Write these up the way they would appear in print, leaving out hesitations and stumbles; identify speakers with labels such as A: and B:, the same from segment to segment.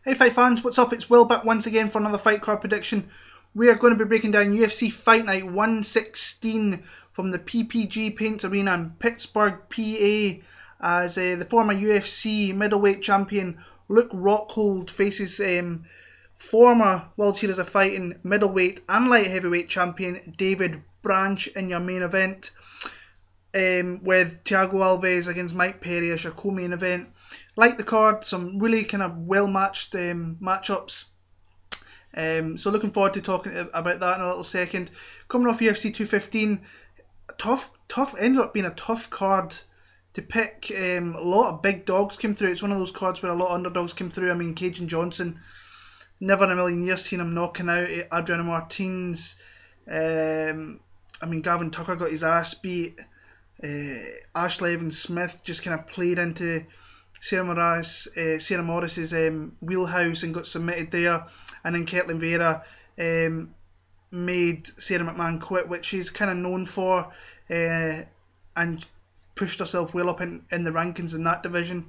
A: Hey fight fans, what's up? It's Will back once again for another fight card prediction. We are going to be breaking down UFC Fight Night 116 from the PPG Paints Arena in Pittsburgh, PA, as the former UFC middleweight champion Luke Rockhold faces former World Series of Fighting middleweight and light heavyweight champion David Branch in your main event, with Thiago Alves against Mike Perry as your co-main event. Like the card, some really kind of well-matched matchups. So looking forward to talking about that in a little second. Coming off UFC 215, ended up being a tough card to pick. A lot of big dogs came through. It's one of those cards where a lot of underdogs came through. I mean, Cajun Johnson, never in a million years seen him knocking out Adriano Martins. Gavin Tucker got his ass beat. Ashley Evans Smith just kind of played into Sarah Moraes' wheelhouse and got submitted there, and then Ketlin Vera made Sarah McMahon quit, which she's kind of known for, and pushed herself well up in the rankings in that division.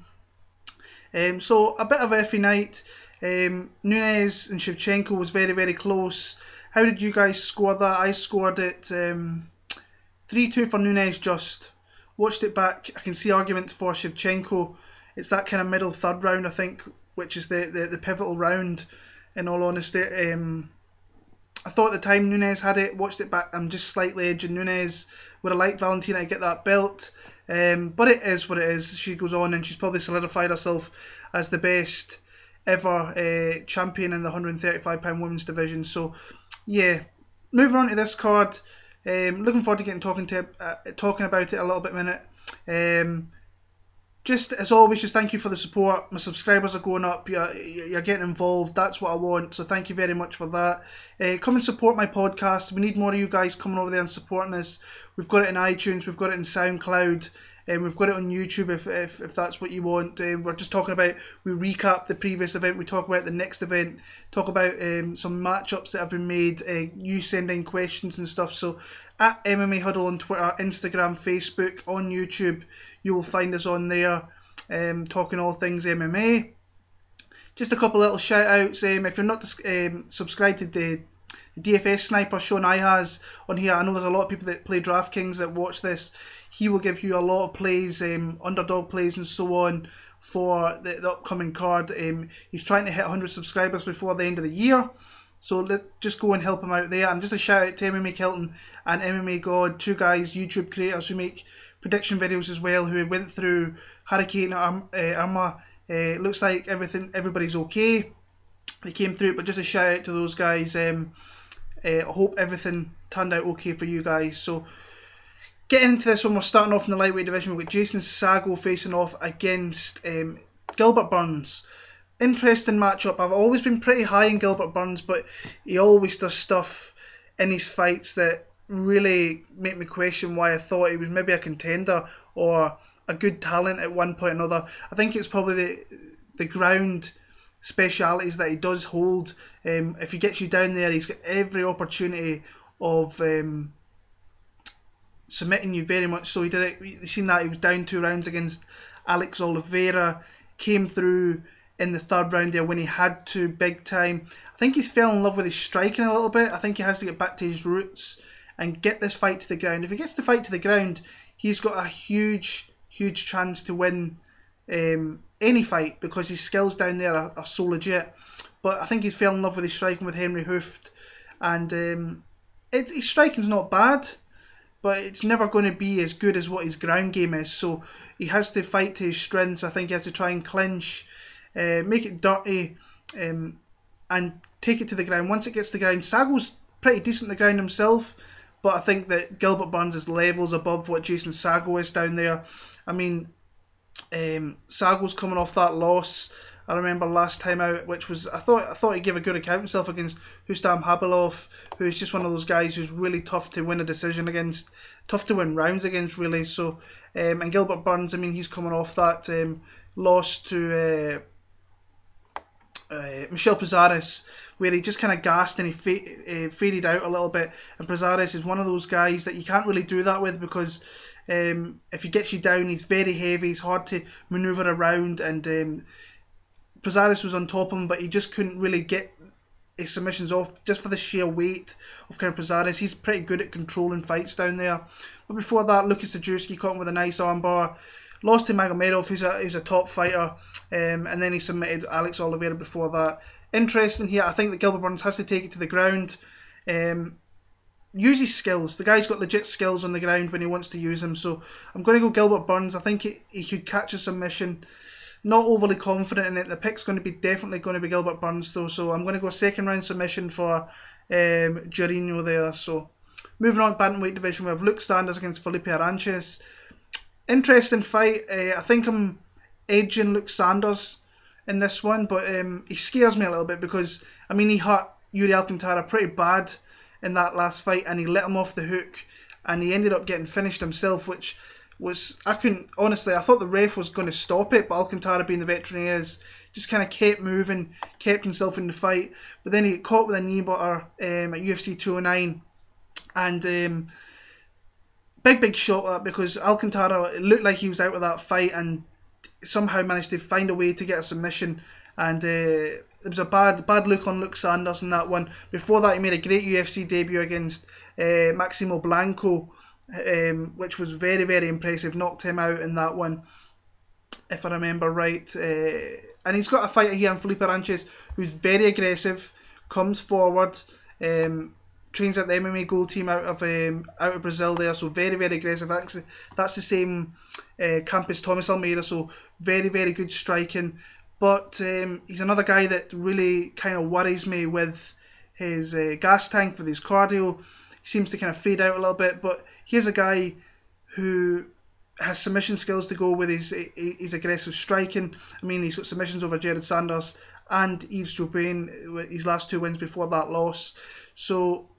A: So a bit of effie night. Nunes and Shevchenko was very, very close. How did you guys score that? I scored it 3-2 for Nunes. Just watched it back. I can see arguments for Shevchenko. It's that kind of middle third round, I think, which is the pivotal round, in all honesty. I thought at the time Nunes had it. Watched it back, I'm just slightly edging Nunes. Would have liked Valentina to get that belt. But it is what it is. She goes on and she's probably solidified herself as the best ever champion in the 135-pound women's division. So, yeah, moving on to this card. Looking forward to talking about it a little bit in a minute. Just as always, just thank you for the support. My subscribers are going up. You're getting involved. That's what I want. So thank you very much for that. Come and support my podcast. We need more of you guys coming over there and supporting us. We've got it in iTunes. We've got it in SoundCloud. We've got it on YouTube if that's what you want. We're just talking about, we recap the previous event. We talk about the next event. Talk about some matchups that have been made. You send in questions and stuff. So at MMA Huddle on Twitter, Instagram, Facebook, on YouTube, you will find us on there, talking all things MMA. Just a couple little shout outs. If you're not subscribed to the DFS Sniper Sean I has on here, I know there's a lot of people that play DraftKings that watch this. He will give you a lot of plays, underdog plays and so on for the upcoming card. He's trying to hit 100 subscribers before the end of the year. So just go and help him out there. And just a shout out to MMA Kilton and MMA God, two guys, YouTube creators who make prediction videos as well, who went through Hurricane Irma. Looks like everybody's okay. They came through, but just a shout out to those guys. I hope everything turned out okay for you guys. So getting into this one, we're starting off in the lightweight division. We've got Jason Saggo facing off against Gilbert Burns. Interesting matchup. I've always been pretty high in Gilbert Burns, but he always does stuff in his fights that really make me question why I thought he was maybe a contender or a good talent at one point or another. I think it's probably the ground specialities that he does hold. If he gets you down there, he's got every opportunity of submitting you, very much so. He did it. You've seen that he was down 2 rounds against Alex Oliveira, came through in the third round there when he had to, big time. I think he's fell in love with his striking a little bit. I think he has to get back to his roots and get this fight to the ground. If he gets the fight to the ground, he's got a huge chance to win any fight, because his skills down there are so legit. But I think he's fell in love with his striking with Henry Hooft, and his striking's not bad, but it's never going to be as good as what his ground game is. So he has to fight to his strengths. I think he has to try and clinch, make it dirty, and take it to the ground. Once it gets to the ground, Saggo's pretty decent on the ground himself, but I think that Gilbert Burns is levels above what Jason Saggo is down there. I mean, Saggo's coming off that loss, I remember last time out, which was, I thought he gave a good account of himself against Rustam Habilov, who's just one of those guys who's really tough to win a decision against, tough to win rounds against, really. So, and Gilbert Burns, I mean, he's coming off that loss to Michel Pesares, where he just kind of gassed and he faded out a little bit. And Pesares is one of those guys that you can't really do that with, because if he gets you down, he's very heavy, he's hard to manoeuvre around, and Prazeres was on top of him, but he just couldn't really get his submissions off just for the sheer weight of kind of Prazeres. He's pretty good at controlling fights down there. But before that, Lucas Sajewski caught him with a nice armbar. Lost to Magomedov, who's a top fighter, and then he submitted Alex Oliveira before that. Interesting here, I think that Gilbert Burns has to take it to the ground. Use his skills. The guy's got legit skills on the ground when he wants to use them. So I'm going to go Gilbert Burns. I think he could catch a submission. Not overly confident in it. The pick's definitely going to be Gilbert Burns though. So I'm going to go second round submission for Jorginho there. So moving on, bantamweight division, we have Luke Sanders against Felipe Arantes. Interesting fight. I think I'm edging Luke Sanders in this one, but he scares me a little bit because he hurt Uriah Alcantara pretty bad in that last fight, and he let him off the hook, and he ended up getting finished himself, which was, I thought the ref was going to stop it, but Alcantara, being the veteran he is, just kind of kept moving, kept himself in the fight, but then he got caught with a knee butter at UFC 209, and big shot at that, because Alcantara, it looked like he was out of that fight and somehow managed to find a way to get a submission, and it was a bad look on Luke Sanders in that one. Before that, he made a great UFC debut against Maximo Blanco, which was very, very impressive. Knocked him out in that one, if I remember right. And he's got a fighter here in Felipe Arantes who's very aggressive, comes forward, trains at the MMA Gold Team out of Brazil there, so very, very aggressive. That's the same camp as Thomas Almeida, so very, very good striking. But he's another guy that really kind of worries me with his gas tank, with his cardio. He seems to kind of fade out a little bit, but here's a guy who has submission skills to go with his aggressive striking. He's got submissions over Jared Sanders and Yves Jourdain, his last two wins before that loss. So,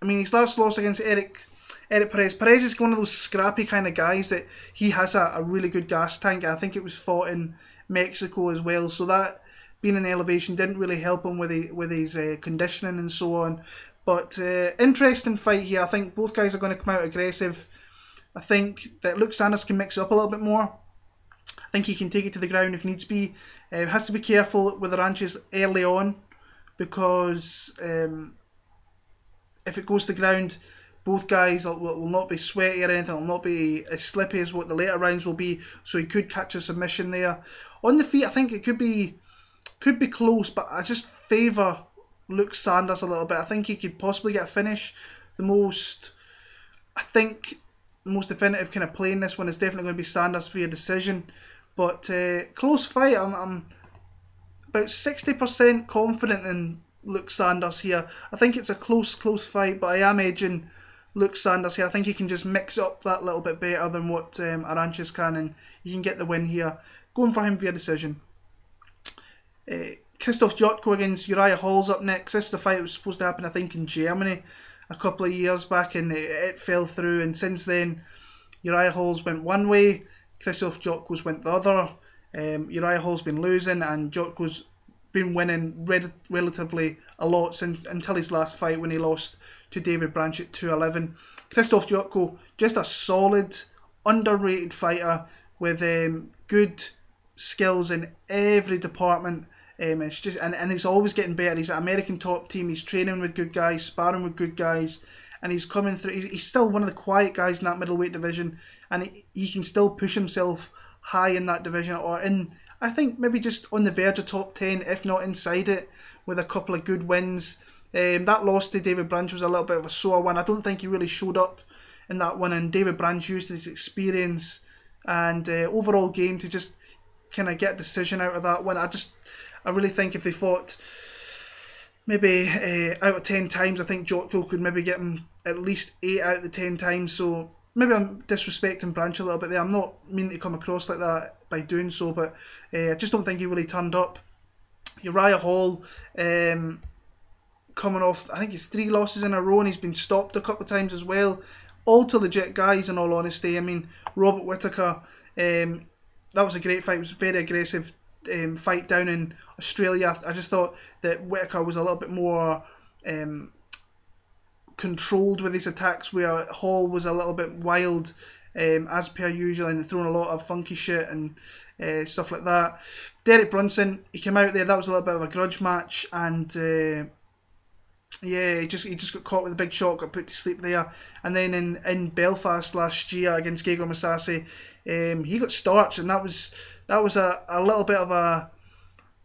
A: his last loss against Eric Perez. Perez is one of those scrappy kind of guys that he has a really good gas tank, and I think it was fought in Mexico as well, so that being in elevation didn't really help him with his conditioning and so on. But interesting fight here. I think both guys are going to come out aggressive. I think that Luke Sanders can mix it up a little bit more. I think he can take it to the ground if needs be. Has to be careful with Arantes early on, because if it goes to the ground, both guys will not be sweaty or anything, will not be as slippy as what the later rounds will be, so he could catch a submission there. On the feet, I think it could be close, but I just favour Luke Sanders a little bit. I think he could possibly get a finish. The most definitive kind of play in this one is definitely going to be Sanders via decision, but close fight. I'm about 60% confident in Luke Sanders here. I think it's a close fight, but I am edging Luke Sanders here. I think he can just mix up that little bit better than what Arantes can, and he can get the win here. Going for him via decision. Krzysztof Jotko against Uriah Hall's up next. This is the fight that was supposed to happen, I think, in Germany a couple of years back, and it fell through, and since then Uriah Hall's went one way, Krzysztof Jotko's went the other. Uriah Hall's been losing, and Jotko's been winning relatively a lot until his last fight, when he lost to David Branch at 211. Krzysztof Jotko, just a solid, underrated fighter with good skills in every department. It's just and he's always getting better. He's an American top team. He's training with good guys, sparring with good guys, and he's coming through. He's still one of the quiet guys in that middleweight division, and he can still push himself high in that division, or in, I think, maybe just on the verge of top 10, if not inside it, with a couple of good wins. That loss to David Branch was a little bit of a sore one. I don't think he really showed up in that one, and David Branch used his experience and overall game to just kind of get a decision out of that one. I really think if they fought maybe out of 10 times, I think Jotko could maybe get him at least 8 out of the 10 times. So maybe I'm disrespecting Branch a little bit there. I'm not meaning to come across like that by doing so, but I just don't think he really turned up. Uriah Hall, coming off, I think it's 3 losses in a row, and he's been stopped a couple of times as well. All to legit guys, in all honesty. Robert Whittaker, that was a great fight. It was a very aggressive fight down in Australia. I just thought that Whittaker was a little bit more controlled with his attacks, where Hall was a little bit wild, as per usual, and throwing a lot of funky shit, and stuff like that. Derek Brunson, he came out there, that was a little bit of a grudge match, and yeah, he just got caught with a big shot, got put to sleep there. And then in Belfast last year against Gregor Moraes, he got starched, and that was a little bit of a...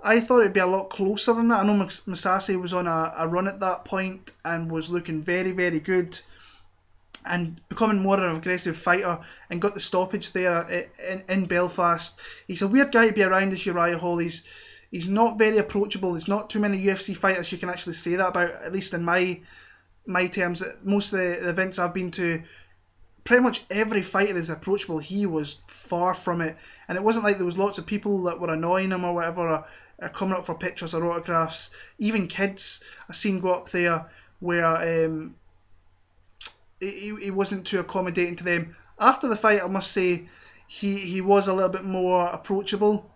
A: I thought it'd be a lot closer than that. I know Moraes was on a run at that point and was looking very, very good and becoming more of an aggressive fighter, and got the stoppage there in Belfast. He's a weird guy to be around, this Uriah Hall. He's not very approachable. There's not too many UFC fighters you can actually say that about, at least in my terms. Most of the events I've been to, pretty much every fighter is approachable. He was far from it, and it wasn't like there was lots of people that were annoying him or whatever, or coming up for pictures or autographs. Even kids I seen go up there where he wasn't too accommodating to them. After the fight, I must say he was a little bit more approachable,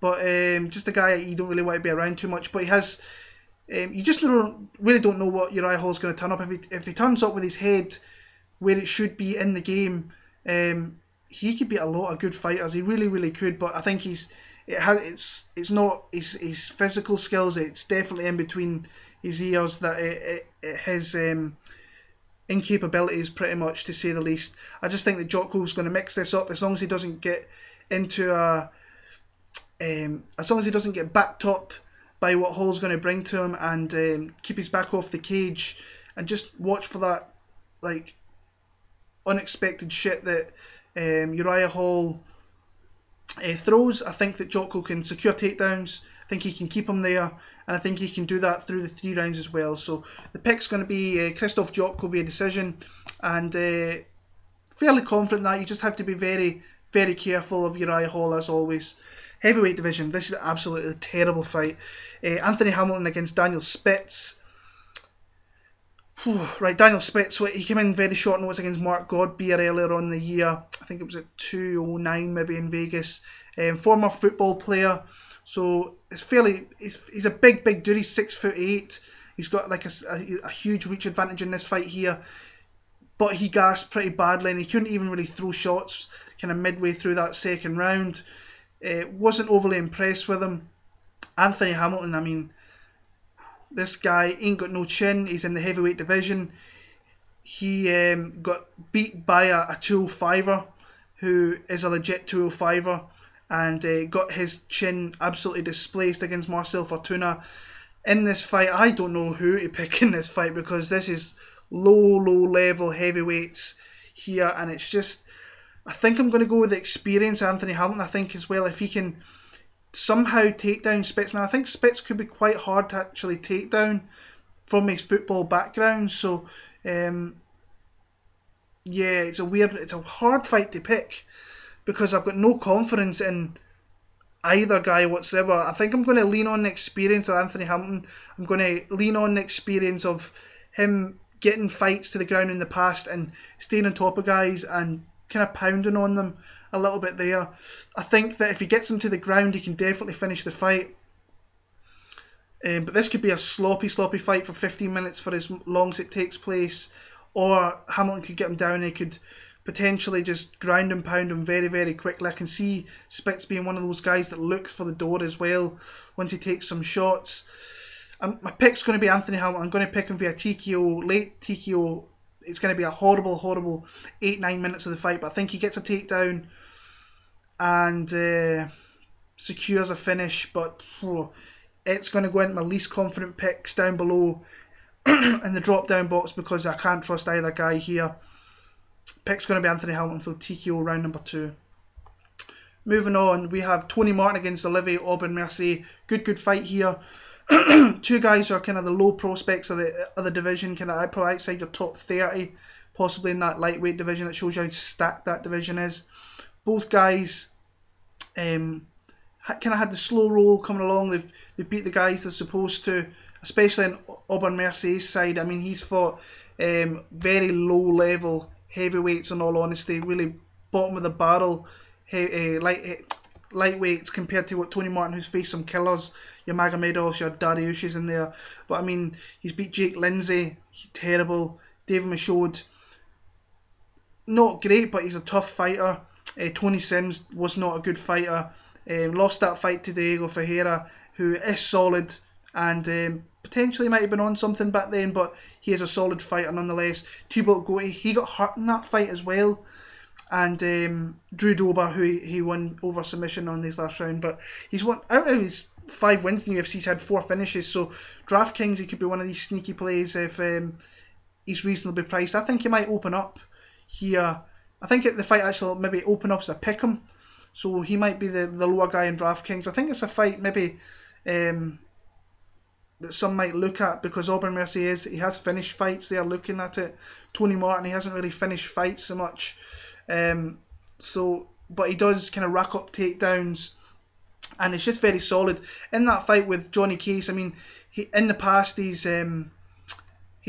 A: but just a guy you don't really want to be around too much. But he has, you just really don't know what Uriah Hall's going to turn up. If he turns up with his head where it should be in the game, he could beat a lot of good fighters. He really, really could. But I think it's not his physical skills. It's definitely in between his ears that his incapabilities, pretty much, to say the least. I just think that Jotko's going to mix this up, as long as he doesn't get into as long as he doesn't get backed up by what Hall's going to bring to him, and keep his back off the cage, and just watch for that like unexpected shit that Uriah Hall throws. I think that Jotko can secure takedowns. I think he can keep him there, and I think he can do that through the 3 rounds as well. So the pick's going to be Krzysztof Jotko via decision, and fairly confident that. You just have to be very, very careful of Uriah Hall, as always. Heavyweight division, this is an absolutely terrible fight. Anthony Hamilton against Daniel Spitz. Right, Daniel Spitz, he came in very short notice against Mark Godbeer earlier on in the year. I think it was at 209 maybe in Vegas. Former football player, so he's a big dude. He's 6'8". He's got like a huge reach advantage in this fight here, but he gasped pretty badly, and he couldn't even really throw shots kind of midway through that second round. Wasn't overly impressed with him. Anthony Hamilton, I mean, this guy ain't got no chin. He's in the heavyweight division. He got beat by a 205er who is a legit 205er, and got his chin absolutely displaced against Marcel Fortuna. In this fight, I don't know who to pick in this fight, because this is low level heavyweights here, and it's just, I think I'm going to go with the experience of Anthony Hamilton. I think as well, if he can somehow take down Spitz. Now I think Spitz could be quite hard to actually take down from his football background, so yeah, it's a hard fight to pick, because I've got no confidence in either guy whatsoever. I think I'm going to lean on the experience of Anthony Hamilton. I'm going to lean on the experience of him getting fights to the ground in the past and staying on top of guys and kind of pounding on them a little bit there. I think that if he gets him to the ground, he can definitely finish the fight. But this could be a sloppy fight for 15 minutes for as long as it takes place, or Hamilton could get him down and he could potentially just ground and pound him very, very quickly. I can see Spitz being one of those guys that looks for the door as well once he takes some shots. My pick's going to be Anthony Hamilton. I'm going to pick him via TKO, late TKO. It's going to be a horrible 8-9 minutes of the fight, but I think he gets a takedown and secures a finish. But it's going to go into my least confident picks down below in the drop down box, because I can't trust either guy here. Pick's going to be Anthony Hamilton for TKO round number 2. Moving on, we have Tony Martin against Olivier Aubin-Mercier. Good fight here. Two guys who are kind of the low prospects of the division, kind of probably outside your top 30, possibly in that lightweight division. It shows you how stacked that division is. Both guys kind of had the slow roll coming along. They've beat the guys they're supposed to, especially on Aubin-Mercier's side. I mean, he's fought very low level heavyweights, in all honesty, really bottom of the barrel lightweights compared to what Tony Martin, who's faced some killers, your Magomedovs, your Dariush's in there. But I mean, he's beat Jake Lindsay, terrible. David Michaud, not great, but he's a tough fighter. Tony Sims was not a good fighter. Lost that fight to Diego Ferreira, who is solid and potentially might have been on something back then, but he is a solid fighter nonetheless. Thibaut Gotti, he got hurt in that fight as well. And Drew Dober, who he won over submission on this last round. But he's won out of his 5 wins in the UFC, he's had 4 finishes. So DraftKings, he could be one of these sneaky plays if he's reasonably priced. I think he might open up here. I think the fight actually maybe open up as a pick'em. So he might be the lower guy in DraftKings. I think it's a fight maybe that some might look at, because Aubin-Mercier he has finished fights. They are looking at it. Tony Martin, he hasn't really finished fights so much. But he does kind of rack up takedowns, and it's just very solid. In that fight with Johnny Case, I mean, in the past his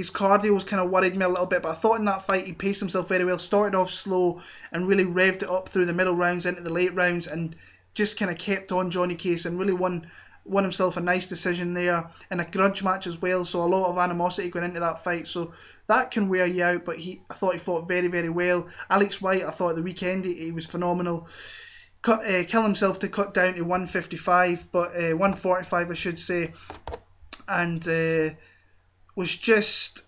A: cardio was kind of worried me a little bit, but I thought in that fight he paced himself very well. Started off slow and really revved it up through the middle rounds into the late rounds, and just kind of kept on Johnny Case and really won himself a nice decision there, in a grudge match as well, so a lot of animosity going into that fight, so that can wear you out. But I thought he fought very, very well. Alex White, I thought at the weekend he was phenomenal. Killed himself to cut down to 155, but 145 I should say, and was just,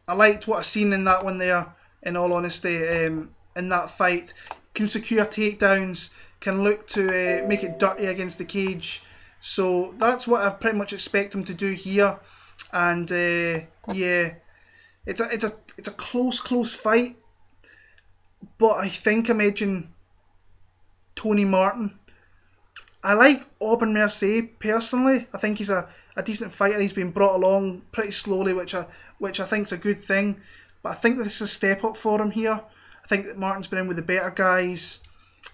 A: I liked what I seen in that one there, in all honesty. In that fight, can secure takedowns, can look to make it dirty against the cage. So that's what I pretty much expect him to do here. And yeah, it's a close fight, but I think I'm edging Tony Martin. I like Aubin-Mercier personally. I think he's a decent fighter. He's been brought along pretty slowly, which I think is a good thing. But I think this is a step up for him here. I think that Martin's been in with the better guys.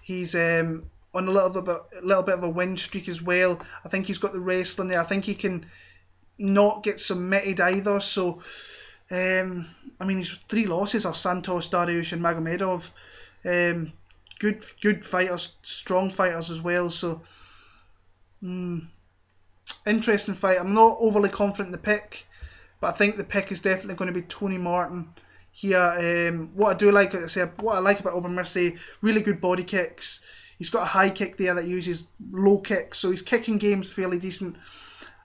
A: He's on a little bit of a win streak as well. I think he's got the wrestling there. I think he can not get submitted either. So, I mean, his 3 losses are Santos, Dariush and Magomedov. Good fighters, strong fighters as well. So, interesting fight. I'm not overly confident in the pick, but I think the pick is definitely going to be Tony Martin here. What I do like, like I said, what I like about Aubin-Mercier, really good body kicks. He's got a high kick there that uses low kicks, so his kicking game's fairly decent.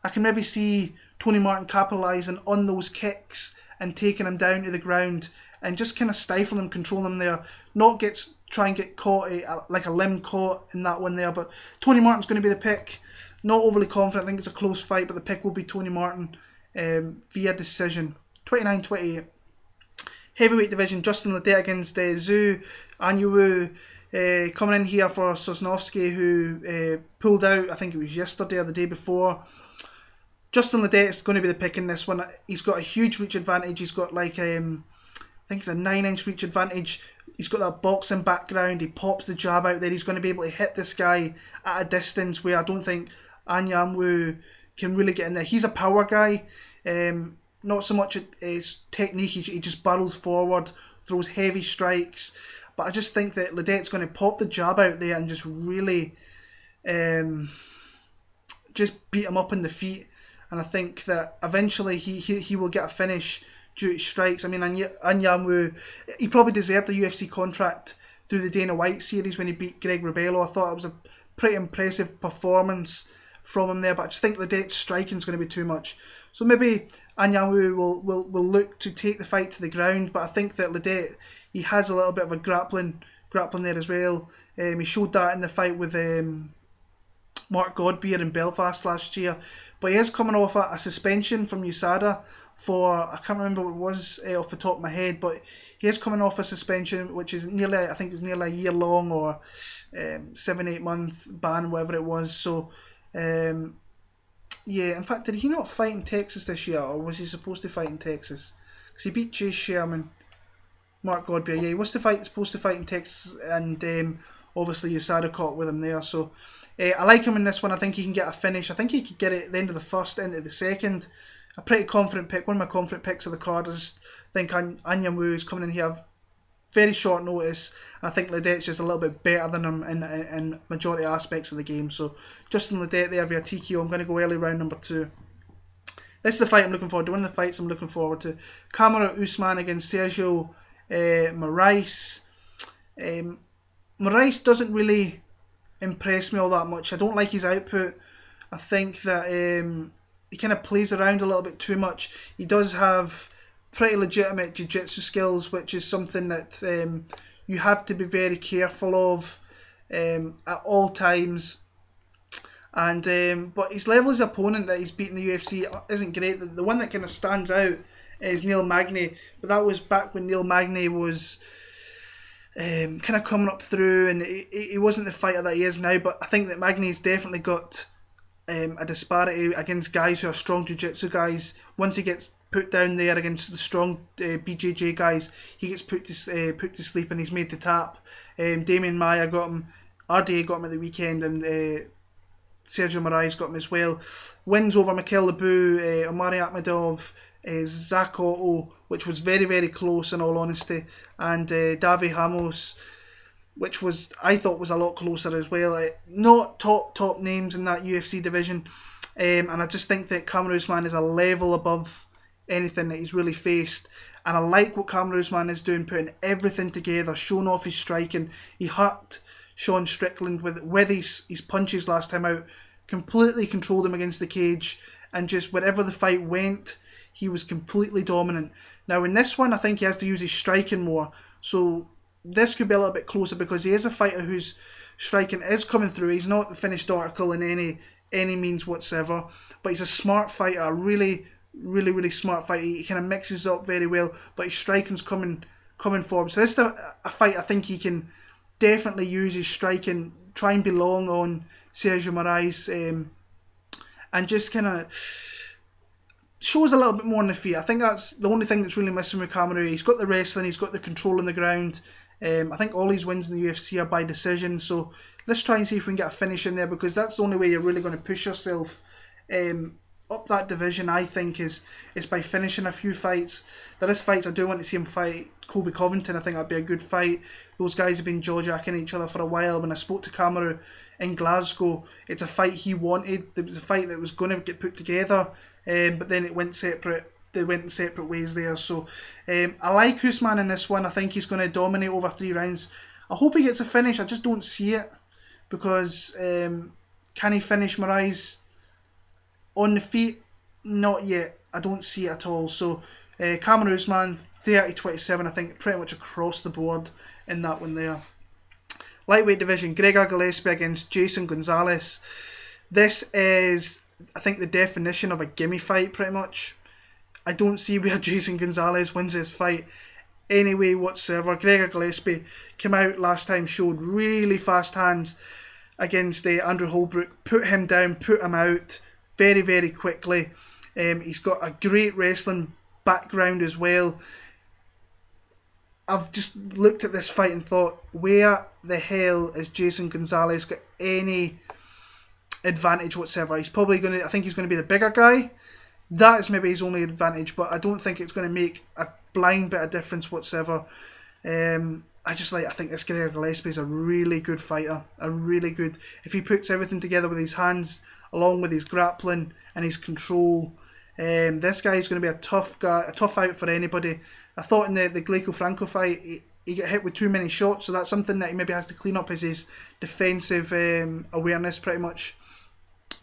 A: I can maybe see Tony Martin capitalising on those kicks and taking him down to the ground and just kind of stifling him, controlling him there. Not try and get caught, like a limb caught in that one there. But Tony Martin's going to be the pick. Not overly confident. I think it's a close fight, but the pick will be Tony Martin via decision. 29-28. Heavyweight division, Justin Ledet against Zhu Anyanwu. Coming in here for Sosnovsky, who pulled out, I think it was yesterday or the day before. Justin Ledet is going to be the pick in this one. He's got a huge reach advantage. He's got like, I think it's a 9-inch reach advantage. He's got that boxing background. He pops the jab out there. He's going to be able to hit this guy at a distance where I don't think Anyanwu can really get in there. He's a power guy. Not so much his technique. He just barrels forward, throws heavy strikes. But I just think that Ledet's going to pop the jab out there and just really just beat him up in the feet. And I think that eventually he will get a finish due to strikes. I mean, Anyanwu, he probably deserved a UFC contract through the Dana White series when he beat Greg Rebello. I thought it was a pretty impressive performance from him there, but I just think Ledet's striking is going to be too much. So maybe Anyanwu will look to take the fight to the ground, but I think that Ledet, he has a little bit of a grappling there as well. He showed that in the fight with Mark Godbeer in Belfast last year, but he is coming off a suspension from USADA for, I can't remember what it was off the top of my head, but he is coming off a suspension which is nearly, I think it was nearly a year long, or 7-8 month ban, whatever it was. So yeah, in fact, did he not fight in Texas this year, or was he supposed to fight in Texas? Because he beat Chase Sherman, Mark Godbeer. Yeah, he was supposed to fight in Texas, and obviously USADA caught with him there. So I like him in this one. I think he can get a finish. I think he could get it at the end of the first, into the second. A pretty confident pick. One of my confident picks of the card. I just think Anyanwu is coming in here very short notice, and I think Ledet's just a little bit better than him in majority aspects of the game. So Justin Ledet there via TKO. I'm going to go early round number 2. This is the fight I'm looking forward to. One of the fights I'm looking forward to. Kamaru Usman against Sergio Moraes. Moraes doesn't really impress me all that much. I don't like his output. I think that he kind of plays around a little bit too much. He does have pretty legitimate jiu-jitsu skills, which is something that you have to be very careful of at all times. And but his level as opponent that he's beaten the UFC isn't great. The one that kind of stands out is Neil Magny, but that was back when Neil Magny was kind of coming up through, and he wasn't the fighter that he is now. But I think that Magny's definitely got a disparity against guys who are strong jiu-jitsu guys. Once he gets put down there against the strong BJJ guys, he gets put to sleep and he's made to tap. Damian Maia got him, RDA got him at the weekend, and Sergio Moraes got him as well. Wins over Mikhail Labu, Omari Akhmedov, Zakko, which was very, very close in all honesty, and Davi Ramos, which I thought was a lot closer as well. Not top names in that UFC division, and I just think that Kamaru Usman is a level above anything that he's really faced. And I like what Kamaru Usman is doing, putting everything together, showing off his striking. He hurt Sean Strickland with his punches last time out, completely controlled him against the cage, and just wherever the fight went, he was completely dominant. Now in this one, I think he has to use his striking more, so this could be a little bit closer because he is a fighter whose striking is coming through. He's not the finished article in any means whatsoever, but he's a smart fighter, a really smart fighter. He kind of mixes it up very well, but his striking's coming forward. So this is a fight I think he can definitely use his striking, try and belong on Sergio Moraes, and just kind of shows a little bit more on the feet. I think that's the only thing that's really missing with Kamaru. He's got the wrestling, he's got the control on the ground. I think all his wins in the UFC are by decision, so let's try and see if we can get a finish in there, because that's the only way you're really going to push yourself up that division, I think, is by finishing a few fights. There is fights I do want to see him fight. Colby Covington, I think that'd be a good fight. Those guys have been jaw-jacking each other for a while. When I spoke to Kamaru in Glasgow, it's a fight he wanted. It was a fight that was going to get put together, but then it went separate. They went in separate ways there. So I like Usman in this one. I think he's going to dominate over 3 rounds. I hope he gets a finish. I just don't see it, because can he finish Moraes on the feet? Not yet. I don't see it at all. So Kamaru Usman 30-27, I think, pretty much across the board in that one there. Lightweight division, Gregor Gillespie against Jason Gonzalez. This is, I think, the definition of a gimme fight, pretty much. I don't see where Jason Gonzalez wins this fight any way whatsoever. Gregor Gillespie came out last time, showed really fast hands against Andrew Holbrook, put him down, put him out very, very quickly. He's got a great wrestling background as well. I've just looked at this fight and thought, where the hell is Jason Gonzalez got any advantage whatsoever? He's probably going to, I think he's going to be the bigger guy. That is maybe his only advantage, but I don't think it's going to make a blind bit of difference whatsoever. I think this Gregor Gillespie is a really good fighter, if he puts everything together with his hands, along with his grappling and his control, this guy is going to be a tough guy, a tough out for anybody. I thought in the Glico Franco fight, he got hit with too many shots, so that's something that he maybe has to clean up, is his defensive awareness, pretty much,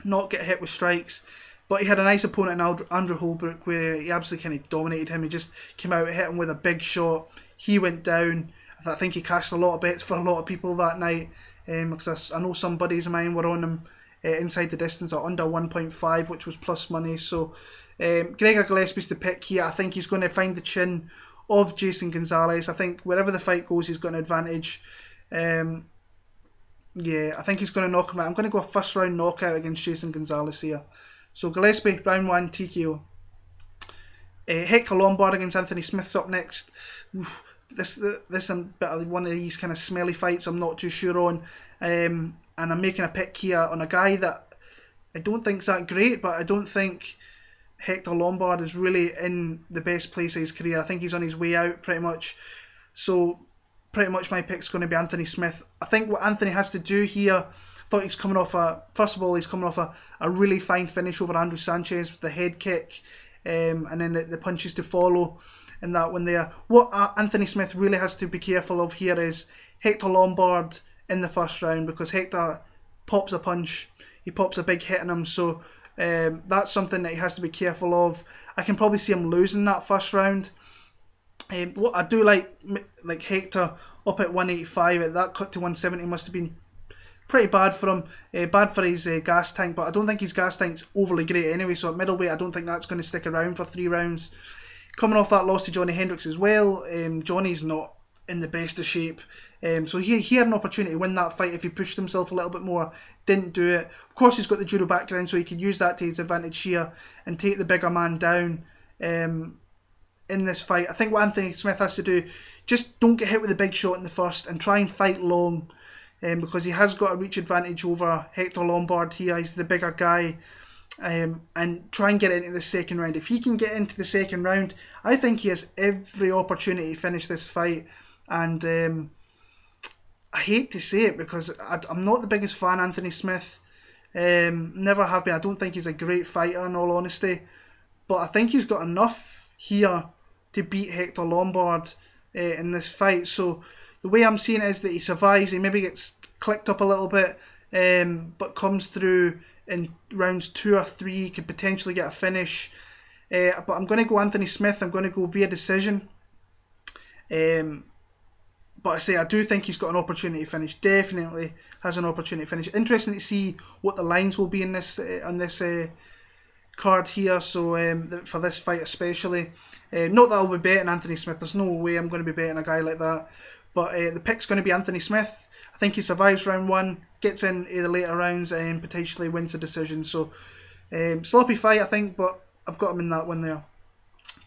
A: not get hit with strikes. But he had a nice opponent in Andrew Holbrook, where he absolutely kind of dominated him. He just came out, hit him with a big shot. He went down. I think he cashed a lot of bets for a lot of people that night, because I know some buddies of mine were on him inside the distance at under 1.5, which was plus money. So Gregor Gillespie's the pick here. I think he's going to find the chin of Jason Gonzalez. I think wherever the fight goes, he's got an advantage. I think he's going to knock him out. I'm going to go a first round knockout against Jason Gonzalez here. So Gillespie, round 1, TKO. Hector Lombard against Anthony Smith's up next. This is a bit of one of these kind of smelly fights I'm not too sure on. And I'm making a pick here on a guy that I don't think's that great, but I don't think Hector Lombard is really in the best place of his career. I think he's on his way out, pretty much. So pretty much my pick's going to be Anthony Smith. I think what Anthony has to do here, he's coming off a really fine finish over Andrew Sanchez with the head kick, and then the punches to follow in that one there. What Anthony Smith really has to be careful of here is Hector Lombard in the first round, because Hector pops a punch, he pops a big hit in him, so that's something that he has to be careful of. I can probably see him losing that first round. What I do like Hector up at 185, that cut to 170 must have been pretty bad for him, bad for his gas tank, but I don't think his gas tank's overly great anyway, so at middleweight I don't think that's going to stick around for 3 rounds. Coming off that loss to Johnny Hendricks as well, Johnny's not in the best of shape, so he had an opportunity to win that fight if he pushed himself a little bit more, didn't do it. Of course he's got the judo background, so he could use that to his advantage here and take the bigger man down in this fight. I think what Anthony Smith has to do, just don't get hit with a big shot in the first and try and fight long, because he has got a reach advantage over Hector Lombard here. He's the bigger guy, and try and get into the second round. If he can get into the second round, I think he has every opportunity to finish this fight. And I hate to say it because I'm not the biggest fan of Anthony Smith, never have been. I don't think he's a great fighter in all honesty, but I think he's got enough here to beat Hector Lombard in this fight. So the way I'm seeing it is that he survives, he maybe gets clicked up a little bit, but comes through in rounds 2 or 3, could potentially get a finish. But I'm going to go Anthony Smith. I'm going to go via decision. But I say I do think he's got an opportunity to finish. Definitely has an opportunity to finish. Interesting to see what the lines will be in this on this card here. So for this fight especially, not that I'll be betting Anthony Smith. There's no way I'm going to be betting a guy like that. But the pick's going to be Anthony Smith. I think he survives round 1, gets in the later rounds, and potentially wins a decision. So sloppy fight, I think, but I've got him in that one there.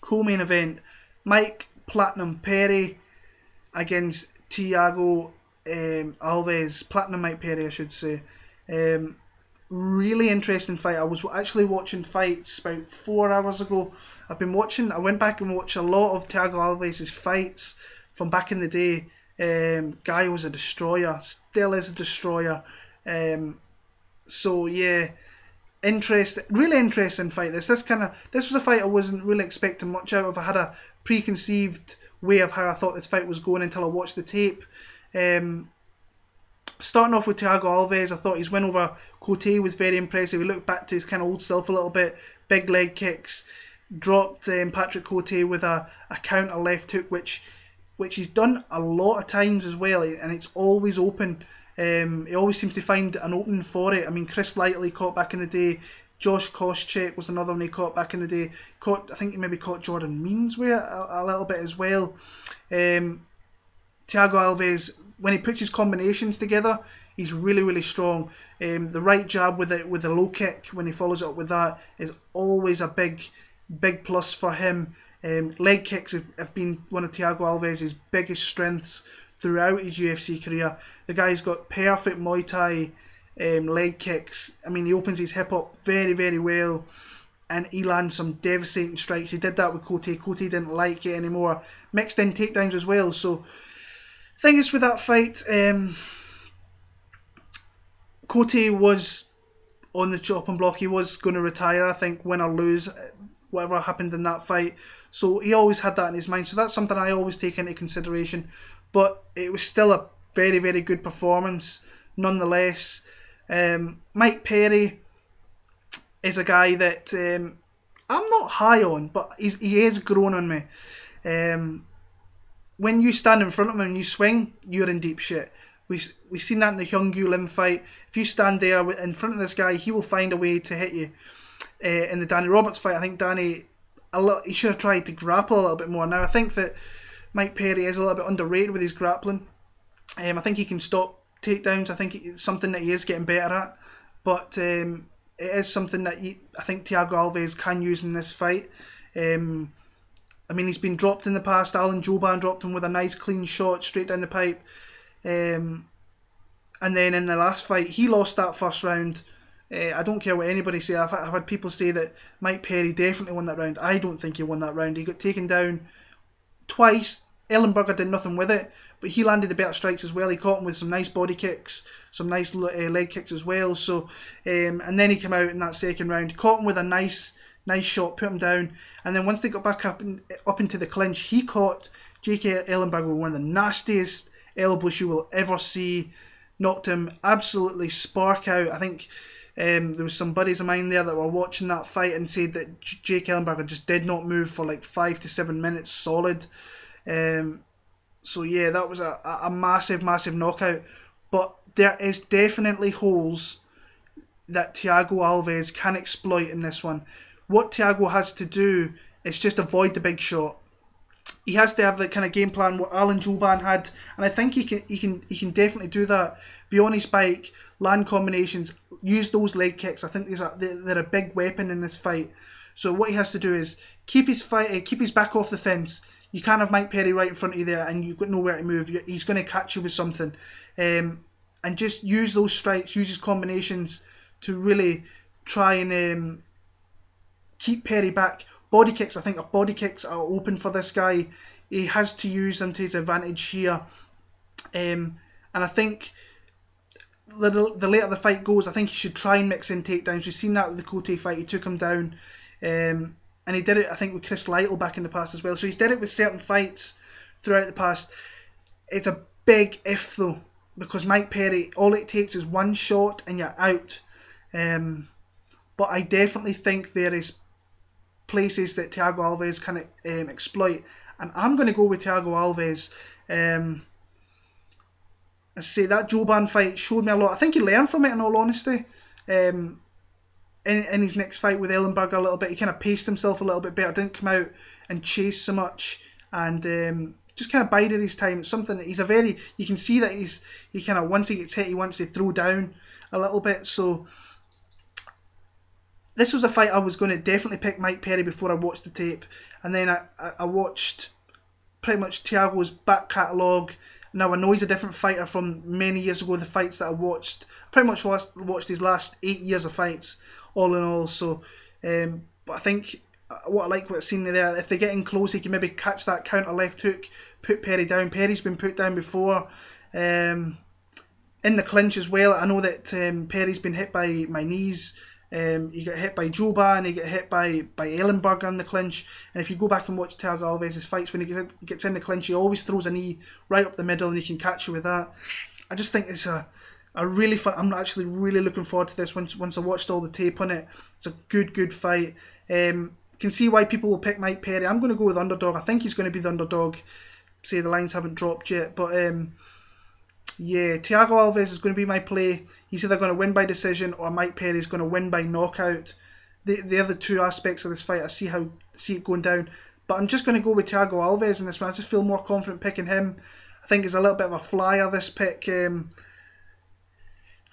A: Co-main event: Mike Platinum Perry against Thiago Alves. Platinum Mike Perry, I should say. Really interesting fight. I was actually watching fights about 4 hours ago. I went back and watched a lot of Thiago Alves' fights from back in the day. Guy was a destroyer, still is a destroyer. So yeah, really interesting fight. This was a fight I wasn't really expecting much out of. I had a preconceived way of how I thought this fight was going until I watched the tape. Starting off with Thiago Alves, I thought his win over Cote was very impressive. He looked back to his kind of old self a little bit. Big leg kicks, dropped Patrick Cote with a counter left hook, which he's done a lot of times as well, and it's always open. He always seems to find an opening for it. I mean, Chris Lightley caught back in the day. Josh Koscheck was another one he caught back in the day. I think he maybe caught Jordan Means with a little bit as well. Thiago Alves, when he puts his combinations together, he's really, really strong. The right jab with the low kick, when he follows it up with that, is always a big plus for him. Leg kicks have been one of Thiago Alves' biggest strengths throughout his UFC career. The guy's got perfect Muay Thai leg kicks. I mean, he opens his hip up very, very well, and he lands some devastating strikes. He did that with Cote. Cote didn't like it anymore. Mixed in takedowns as well. So, thing is with that fight, Cote was on the chopping block. He was going to retire, I think, win or lose, whatever happened in that fight. So he always had that in his mind. So that's something I always take into consideration. But it was still a very, very good performance nonetheless. Mike Perry is a guy that I'm not high on, but he is grown on me. When you stand in front of him and you swing, you're in deep shit. We've seen that in the Hyung-Gu Lim fight. If you stand there in front of this guy, he will find a way to hit you. In the Danny Roberts fight, I think Danny, he should have tried to grapple a little bit more. Now, I think that Mike Perry is a little bit underrated with his grappling. I think he can stop takedowns. I think it's something that he is getting better at. But it is something that I think Thiago Alves can use in this fight. I mean, he's been dropped in the past. Alan Jouban dropped him with a nice clean shot straight down the pipe. And then in the last fight, he lost that first round. I don't care what anybody say. I've had people say that Mike Perry definitely won that round. I don't think he won that round. He got taken down twice. Ellenberger did nothing with it, but he landed the better strikes as well. He caught him with some nice body kicks, some nice leg kicks as well. So, and then he came out in that second round, caught him with a nice shot, put him down, and then once they got back up into the clinch, he caught J.K. Ellenberger with one of the nastiest elbows you will ever see. knocked him absolutely spark out. I think there was some buddies of mine there that were watching that fight and said that Jake Ellenberger just did not move for like 5 to 7 minutes solid. So yeah, that was a massive knockout. But there is definitely holes that Thiago Alves can exploit in this one. What Thiago has to do is just avoid the big shot. He has to have the kind of game plan what Alan Jouban had, and I think he can definitely do that. Be on his bike, land combinations, use those leg kicks. I think they're a big weapon in this fight. So what he has to do is keep his back off the fence. You can't have Mike Perry right in front of you there, and you've got nowhere to move. He's going to catch you with something, and just use those strikes, use his combinations to really try and keep Perry back. Body kicks, I think body kicks are open for this guy. He has to use them to his advantage here. And I think the later the fight goes, I think he should try and mix in takedowns. We've seen that with the Cote fight. He took him down. And he did it, I think, with Chris Lytle back in the past as well. So he's did it with certain fights throughout the past. It's a big if, though, because Mike Perry, all it takes is one shot and you're out. But I definitely think there is places that Thiago Alves can exploit, and I'm going to go with Thiago Alves. I say that Jouban fight showed me a lot. I think he learned from it, in all honesty. In his next fight with Ellenberger a little bit, he kind of paced himself a little bit better, didn't come out and chase so much, and just kind of bided his time. It's something that you can see that he kind of, once he gets hit, he wants to throw down a little bit. So this was a fight I was going to definitely pick Mike Perry before I watched the tape, and then I watched pretty much Thiago's back catalogue. Now I know he's a different fighter from many years ago. The fights that I watched, pretty much watched his last 8 years of fights, all in all. So, but I think what I've seen there, if they get in close, he can maybe catch that counter left hook, put Perry down. Perry's been put down before. In the clinch as well, I know that Perry's been hit by my knees. He got hit by Jouban, he got hit by Ellenberger in the clinch, and if you go back and watch Thiago Alves' fights, when he gets in the clinch, he always throws a knee right up the middle and he can catch you with that. I just think it's a really fun. I'm actually really looking forward to this once I watched all the tape on it. It's a good fight. Can see why people will pick Mike Perry. I'm going to go with underdog. I think he's going to be the underdog. Say the lines haven't dropped yet, but yeah, Thiago Alves is going to be my play. He's either going to win by decision or Mike Perry is going to win by knockout. The other two aspects of this fight, I see it going down. But I'm just going to go with Thiago Alves in this one. I just feel more confident picking him. I think he's a little bit of a flyer, this pick. I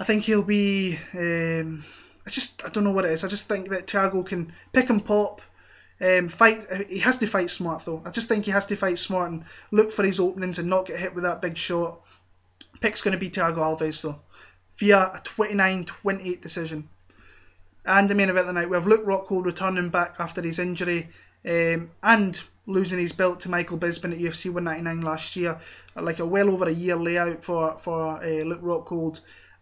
A: think he'll be... I don't know what it is. I just think that Thiago can pick and pop. Fight. He has to fight smart, though. I just think he has to fight smart and look for his openings and not get hit with that big shot. Pick's going to be Thiago Alves, though, via a 29-28 decision. And the main event of the night, we have Luke Rockhold returning back after his injury and losing his belt to Michael Bisping at UFC 199 last year. Like a well over a year layout for Luke Rockhold.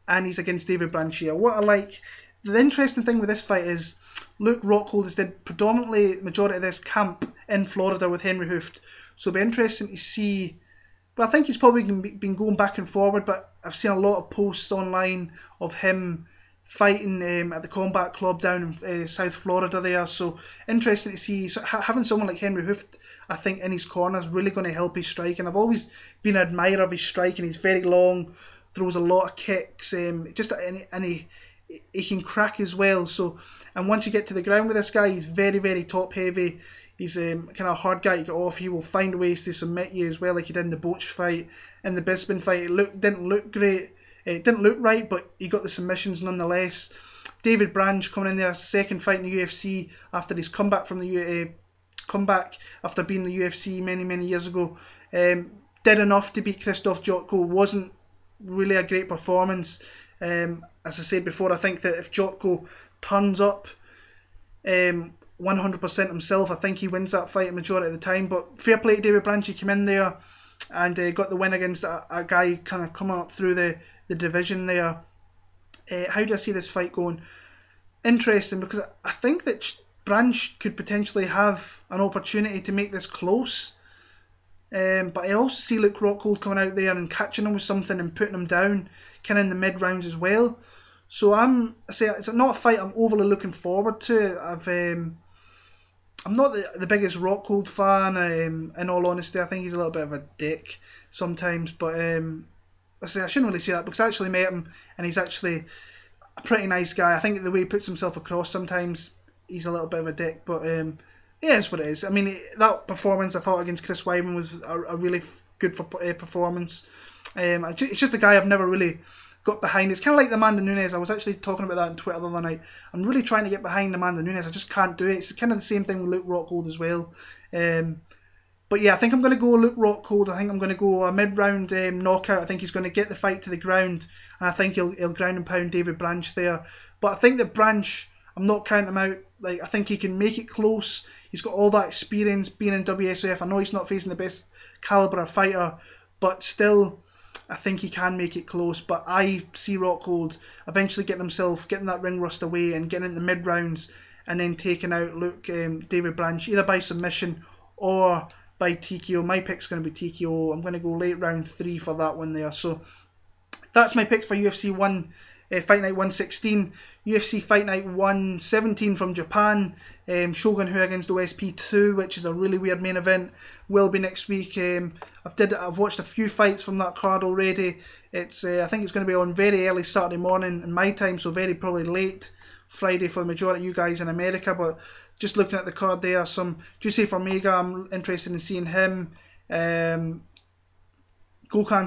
A: And he's against David Branchier. What I like, the interesting thing with this fight is Luke Rockhold has did predominantly the majority of this camp in Florida with Henry Hooft. So it'll be interesting to see. But I think he's probably been going back and forward, but I've seen a lot of posts online of him fighting at the Combat Club down in South Florida there. So interesting to see. So having someone like Henry Hooft, I think, in his corner is really going to help his striking. I've always been an admirer of his striking. He's very long, throws a lot of kicks, and he can crack as well. So, and once you get to the ground with this guy, he's very top heavy. He's kind of a hard guy to get off. He will find ways to submit you as well, like he did in the Boach fight. In the Bisping fight, it didn't look great. It didn't look right, but he got the submissions nonetheless. David Branch coming in there, second fight in the UFC after his comeback from the after being in the UFC many years ago. Did enough to beat Krzysztof Jotko. Wasn't really a great performance. As I said before, I think that if Jotko turns up 100% himself, I think he wins that fight a majority of the time. But fair play to David Branch, he came in there and got the win against a guy kind of coming up through the division there. How do I see this fight going? Interesting, because I think that Branch could potentially have an opportunity to make this close. But I also see Luke Rockhold coming out there and catching him with something and putting him down. kind of in the mid rounds as well. So I say it's not a fight I'm overly looking forward to. I'm not the biggest Rockhold fan. In all honesty, I think he's a little bit of a dick sometimes. But I shouldn't really say that, because I actually met him and he's actually a pretty nice guy. I think the way he puts himself across sometimes, he's a little bit of a dick. But yeah, it's what it is. I mean, that performance I thought against Chris Weidman was a really good performance. It's just a guy I've never really got behind. It's kind of like the Amanda Nunes. I was actually talking about that on Twitter the other night. I'm really trying to get behind Amanda Nunes. I just can't do it. It's kind of the same thing with Luke Rockhold as well. But yeah, I think I'm going to go Luke Rockhold. I think I'm going to go a mid-round knockout. I think he's going to get the fight to the ground, and I think he'll ground and pound David Branch there. But I think that Branch, I'm not counting him out. Like, I think he can make it close. He's got all that experience being in WSOF. I know he's not facing the best caliber of fighter, but still, I think he can make it close. But I see Rockhold eventually getting that ring rust away and getting in the mid rounds, and then taking out David Branch either by submission or by TKO. My pick's going to be TKO. I'm going to go late round 3 for that one there. So that's my picks for UFC 1 Fight Night 116. UFC Fight Night 117 from Japan. Shogun Rua against OSP 2, which is a really weird main event, will be next week. I've watched a few fights from that card already. I think it's going to be on very early Saturday morning in my time, so very probably late Friday for the majority of you guys in America. But just looking at the card there, some Juicy Formiga, I'm interested in seeing him. Gokhan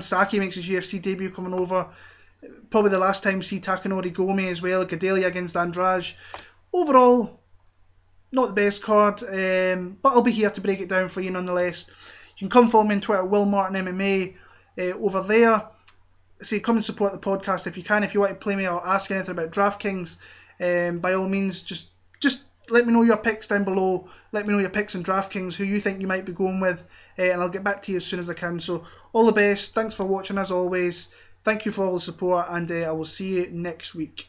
A: Saki makes his UFC debut coming over. Probably the last time we see Takanori Gomi as well. Gadelia against Andrade. Overall, not the best card, but I'll be here to break it down for you nonetheless. You can come follow me on Twitter, Will Martin MMA, over there. Come and support the podcast if you can. If you want to play me or ask anything about DraftKings, by all means, just let me know your picks down below. Let me know your picks on DraftKings, who you think you might be going with, and I'll get back to you as soon as I can. So all the best. Thanks for watching as always. Thank you for all the support, and I will see you next week.